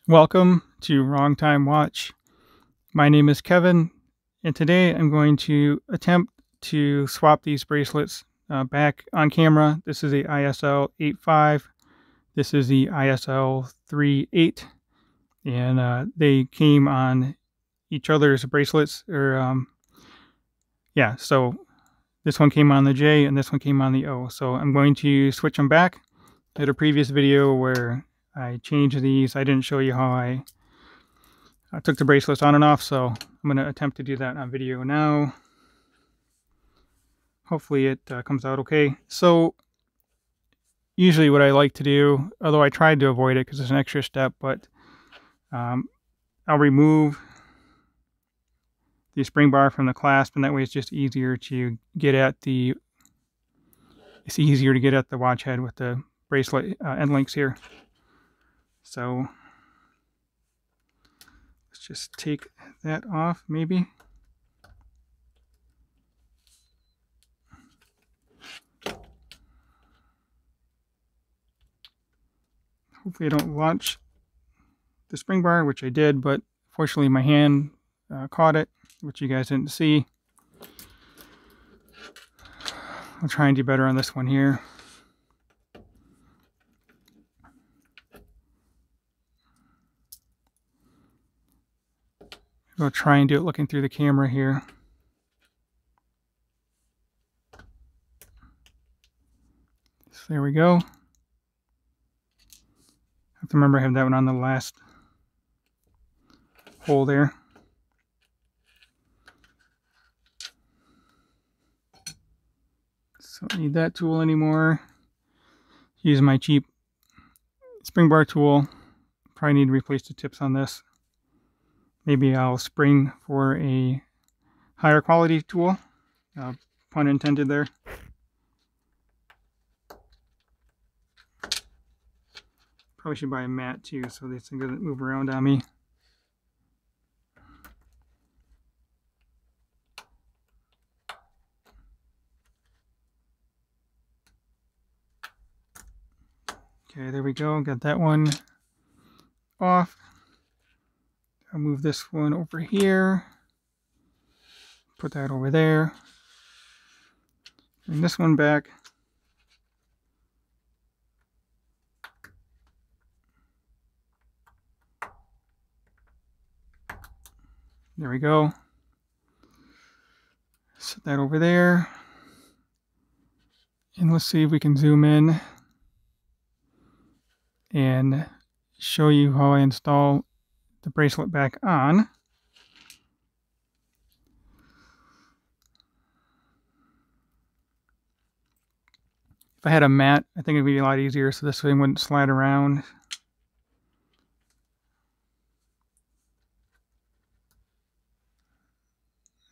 Welcome to Wrong Time Watch. My name is Kevin, and today I'm going to attempt to swap these bracelets back on camera. This is the ISL-85. This is the ISL-38, and they came on each other's bracelets. So this one came on the J and this one came on the O. So I'm going to switch them back. I had a previous video where I changed these. I didn't show you how I took the bracelets on and off, so I'm going to attempt to do that on video now. Hopefully it comes out okay. So usually what I like to do, although I tried to avoid it because it's an extra step, but I'll remove the spring bar from the clasp, and that way it's just easier to get at the watch head with the bracelet end links here. So let's just take that off, maybe. Hopefully I don't launch the spring bar, which I did, but fortunately my hand caught it, which you guys didn't see. I'll try and do better on this one here. I'll try and do it looking through the camera here. So there we go. I have to remember I have that one on the last hole there. So I don't need that tool anymore. Use my cheap spring bar tool. Probably need to replace the tips on this. Maybe I'll spring for a higher quality tool. Pun intended there. Probably should buy a mat too, so this thing doesn't move around on me. Okay, there we go. Got that one off. I'll move this one over here. Put that over there. Bring this one back. There we go. Set that over there. And let's see if we can zoom in and show you how I install the bracelet back on. If I had a mat, I think it'd be a lot easier, so this thing wouldn't slide around.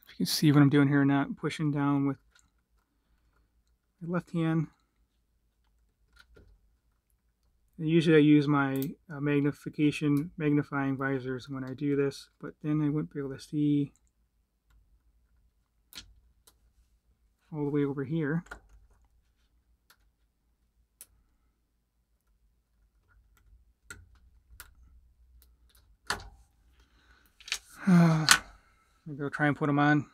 If you can see what I'm doing here, not pushing down with my left hand. And usually I use my magnifying visors when I do this, but then I wouldn't be able to see all the way over here. Maybe I'll try and put them on.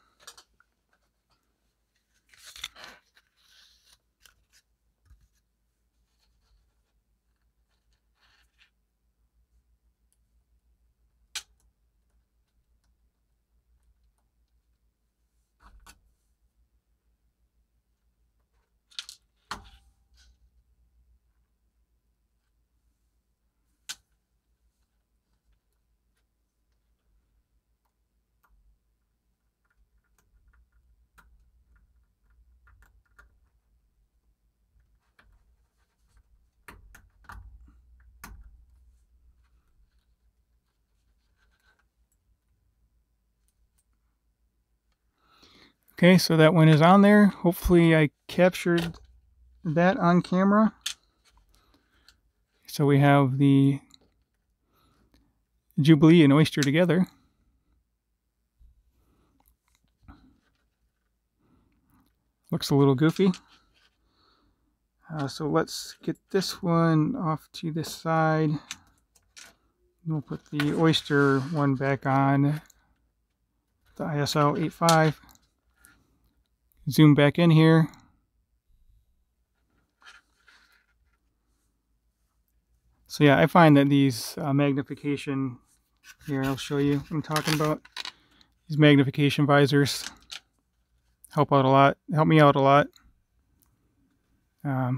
Okay, so that one is on there. Hopefully I captured that on camera. So we have the Jubilee and Oyster together. Looks a little goofy. So let's get this one off to the side. We'll put the oyster one back on the ISL-85. Zoom back in here. So yeah, I find that these magnification, here I'll show you what I'm talking about. These magnification visors help out a lot, help me out a lot. Yeah,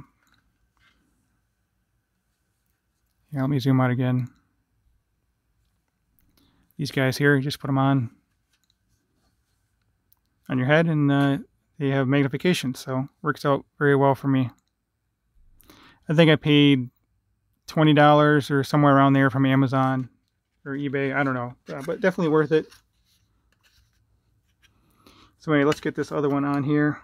let me zoom out again. These guys here, you just put them on your head and they have magnification, so works out very well for me. I think I paid $20 or somewhere around there from Amazon or eBay, I don't know, but definitely worth it. So anyway, let's get this other one on here.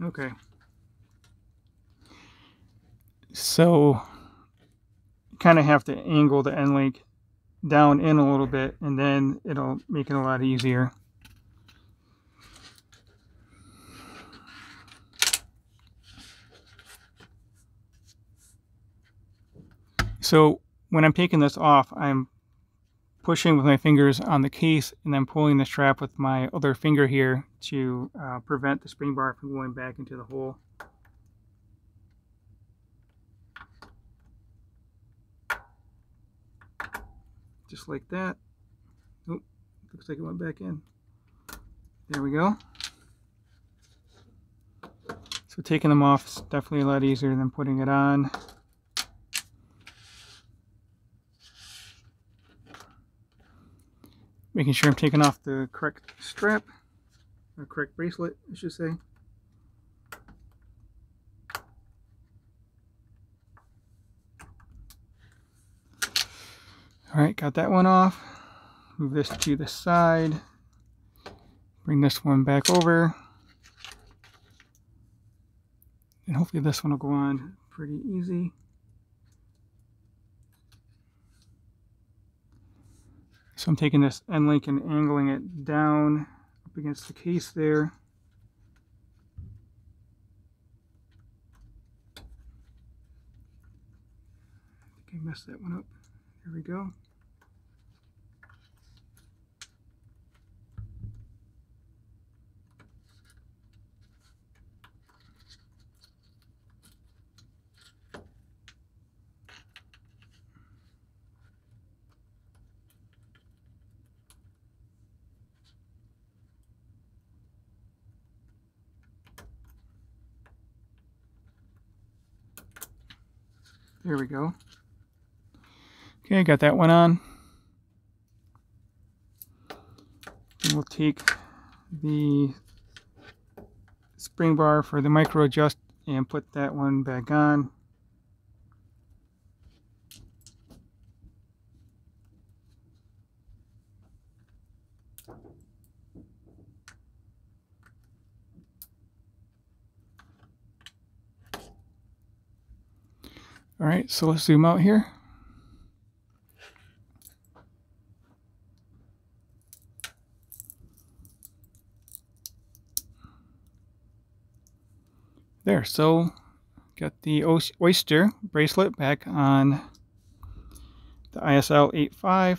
Okay. So you kind of have to angle the end link down in a little bit, and then it'll make it a lot easier. So when I'm taking this off, I'm pushing with my fingers on the case and then pulling the strap with my other finger here to prevent the spring bar from going back into the hole. Just like that. Oop, looks like it went back in. There we go. So taking them off is definitely a lot easier than putting it on. Making sure I'm taking off the correct strap, or correct bracelet, I should say. Alright, got that one off. Move this to the side. Bring this one back over. And hopefully this one will go on pretty easy. So I'm taking this end link and angling it down up against the case there. I think I messed that one up. There we go. There we go. Okay, got that one on. And we'll take the spring bar for the micro adjust and put that one back on. All right, so let's zoom out here. There, so got the oyster bracelet back on the ISL-85.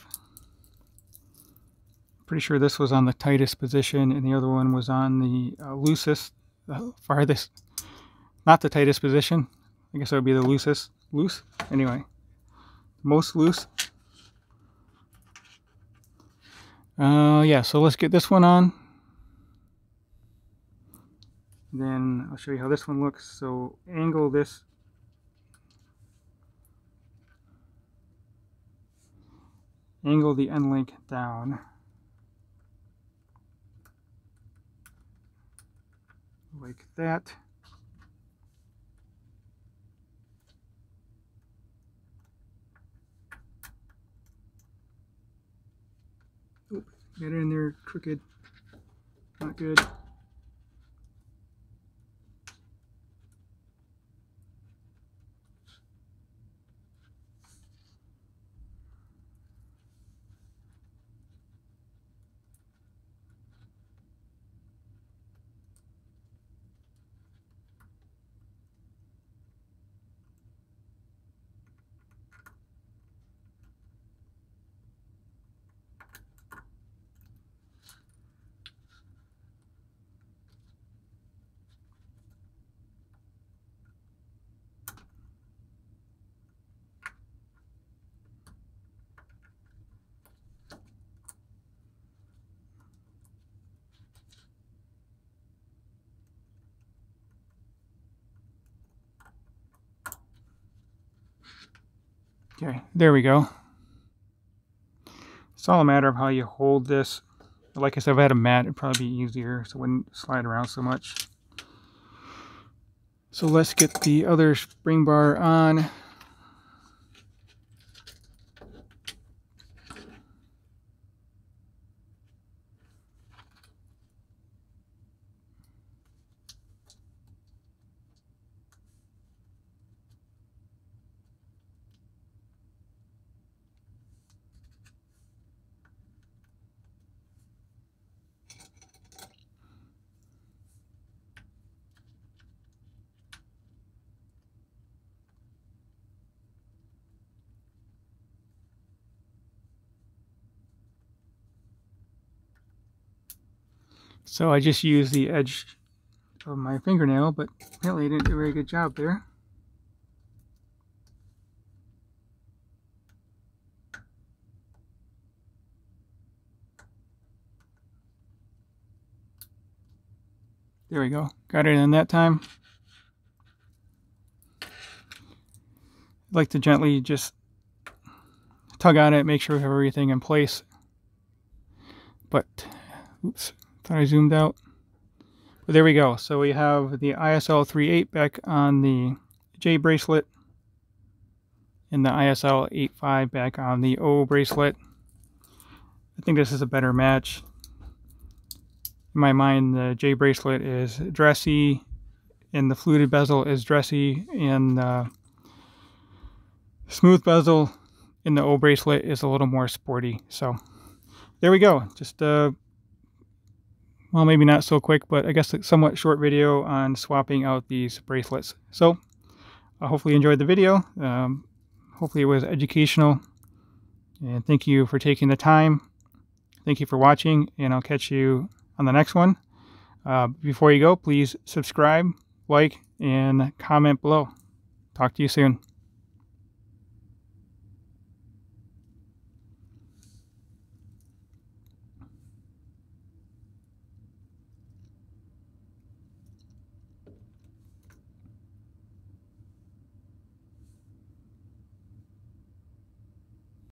Pretty sure this was on the tightest position and the other one was on the loosest, farthest, not the tightest position. I guess that would be the loosest. loose. Anyway, most loose. Yeah, so let's get this one on. Then I'll show you how this one looks. So angle this. Angle the end link down. Like that. Oop, get it in there crooked. Not good. Okay, there we go. It's all a matter of how you hold this. Like I said, if I had a mat, it'd probably be easier, so it wouldn't slide around so much. So let's get the other spring bar on. So I just used the edge of my fingernail, but apparently I didn't do a very good job there. There we go. Got it in that time. I'd like to gently just tug on it, make sure we have everything in place. But, oops, thought I zoomed out. But there we go. So we have the ISL-38 back on the J bracelet and the ISL-85 back on the O bracelet. I think this is a better match. In my mind, the J bracelet is dressy and the fluted bezel is dressy, and smooth bezel in the O bracelet is a little more sporty. So there we go. Just well, maybe not so quick, but I guess a somewhat short video on swapping out these bracelets. So I hopefully you enjoyed the video. Hopefully it was educational, and thank you for taking the time. Thank you for watching, and I'll catch you on the next one. Before you go, please subscribe, like, and comment below. Talk to you soon.